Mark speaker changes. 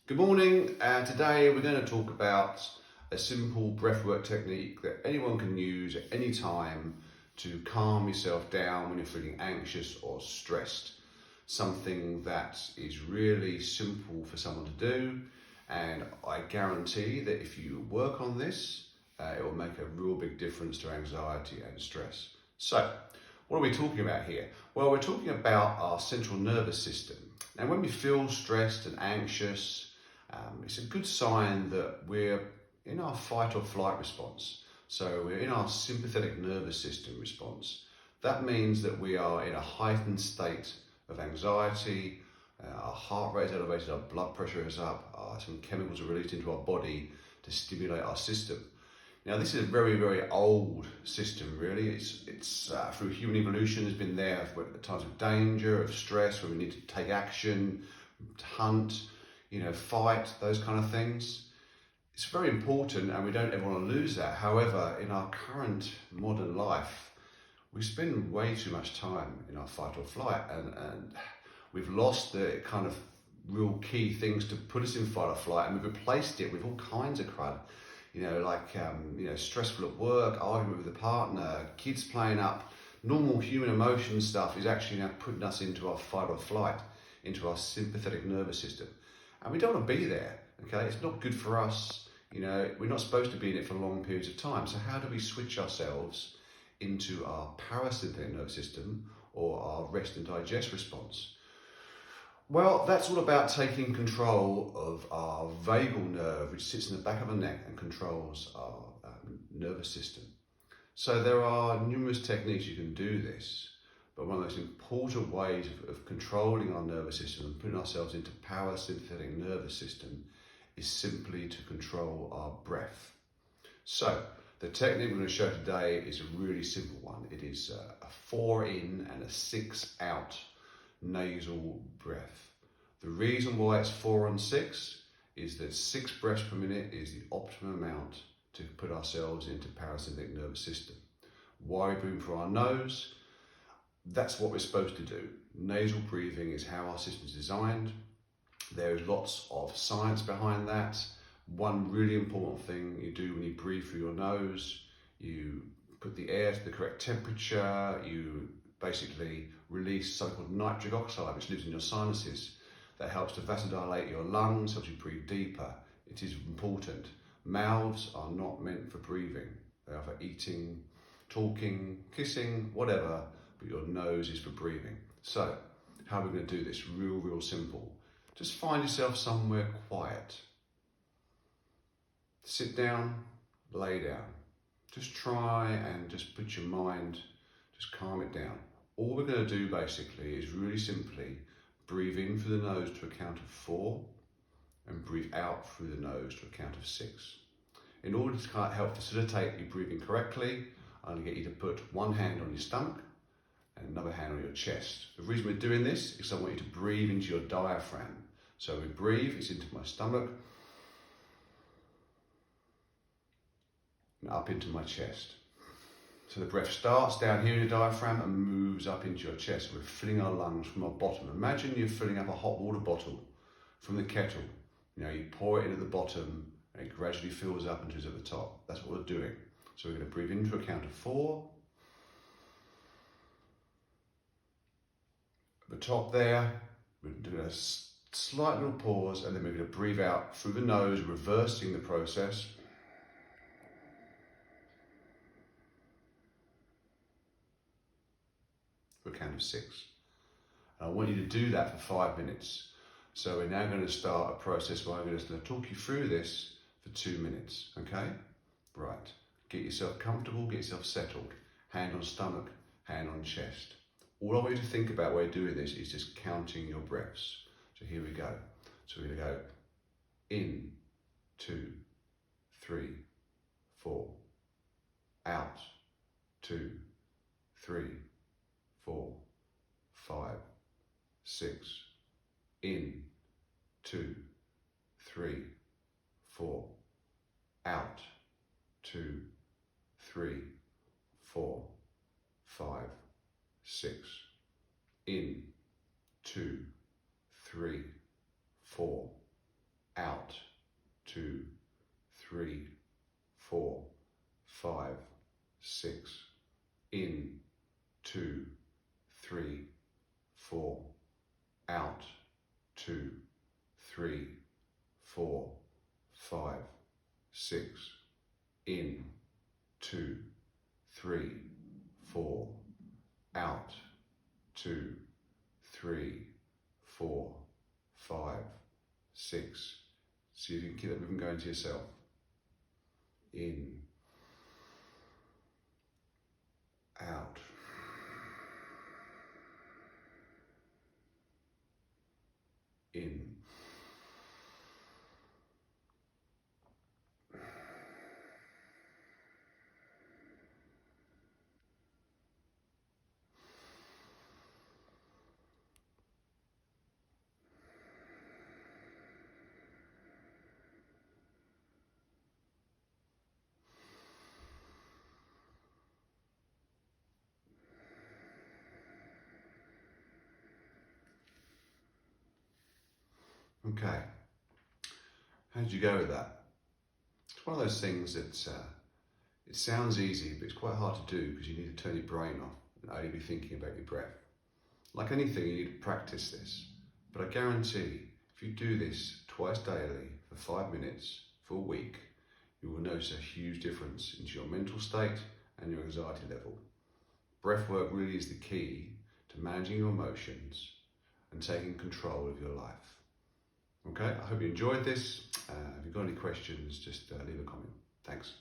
Speaker 1: Good morning. Today we're going to talk about a simple breathwork technique that anyone can use at any time to calm yourself down when you're feeling anxious or stressed. Something that is really simple for someone to do, and I guarantee that if you work on this, it will make a real big difference to anxiety and stress. So, what are we talking about here? Well, we're talking about our central nervous system. Now, when we feel stressed and anxious, it's a good sign that we're in our fight or flight response. So we're in our sympathetic nervous system response. That means that we are in a heightened state of anxiety, our heart rate is elevated, our blood pressure is up, some chemicals are released into our body to stimulate our system. Now, this is a very, very old system, really. It's through human evolution, has been there at times of danger, of stress, where we need to take action, to hunt, fight, those kind of things. It's very important and we don't ever want to lose that. However, in our current modern life, we spend way too much time in our fight or flight and we've lost the kind of real key things to put us in fight or flight, and we've replaced it with all kinds of crud. Stressful at work, argument with a partner, kids playing up. Normal human emotion stuff is actually now putting us into our fight or flight, into our sympathetic nervous system. And we don't want to be there, okay? It's not good for us. We're not supposed to be in it for long periods of time. So how do we switch ourselves into our parasympathetic nervous system or our rest and digest response? Well, that's all about taking control of our vagal nerve, which sits in the back of the neck and controls our nervous system. So there are numerous techniques you can do this. But one of the most important ways of controlling our nervous system and putting ourselves into parasympathetic nervous system is simply to control our breath. So the technique we're going to show today is a really simple one. It is a 4 in and a 6 out nasal breath. The reason why it's 4 and 6 is that 6 breaths per minute is the optimum amount to put ourselves into parasympathetic nervous system. Why we breathe through our nose? That's what we're supposed to do. Nasal breathing is how our system is designed. There is lots of science behind that. One really important thing you do when you breathe through your nose, you put the air to the correct temperature, you basically release something called nitric oxide, which lives in your sinuses. That helps to vasodilate your lungs, helps you breathe deeper. It is important. Mouths are not meant for breathing. They are for eating, talking, kissing, whatever. But your nose is for breathing. So, how are we going to do this? Real simple. Just find yourself somewhere quiet. Sit down, lay down. Just try and just put your mind, just calm it down. All we're going to do basically is really simply breathe in through the nose to a count of 4 and breathe out through the nose to a count of 6. In order to kind of help facilitate you breathing correctly, I'm going to get you to put one hand on your stomach and another hand on your chest. The reason we're doing this is I want you to breathe into your diaphragm. So we breathe, it's into my stomach, and up into my chest. So the breath starts down here in your diaphragm and moves up into your chest. We're filling our lungs from our bottom. Imagine you're filling up a hot water bottle from the kettle. You pour it in at the bottom and it gradually fills up until it's at the top. That's what we're doing. So we're going to breathe into a count of 4. The top there, we're doing a slight little pause, and then we're going to breathe out through the nose, reversing the process. For a count of 6. And I want you to do that for 5 minutes. So we're now going to start a process where I'm going to talk you through this for 2 minutes, okay? Right. Get yourself comfortable, get yourself settled. Hand on stomach, hand on chest. All I want you to think about while you're doing this is just counting your breaths. So here we go. So we're going to go in, 2, 3, 4. Out, 2, 3, 4, 5, 6. In, 2, 3, 4. Out, 2, 3, 4, 5, 6. In, 2, 3, 4. Out, 2, 3, 4, 5, 6. In, 2, 3, 4. Out, 2, 3, 4, 5, 6. In, 2, 3, 4. Out, 2, 3, 4, 5, 6. See if you can keep that rhythm going to yourself. In, out. In. Okay, how did you go with that? It's one of those things that it sounds easy, but it's quite hard to do because you need to turn your brain off and only be thinking about your breath. Like anything, you need to practice this, but I guarantee if you do this twice daily for 5 minutes for a week, you will notice a huge difference into your mental state and your anxiety level. Breath work really is the key to managing your emotions and taking control of your life. Okay, I hope you enjoyed this. If you've got any questions, just leave a comment. Thanks.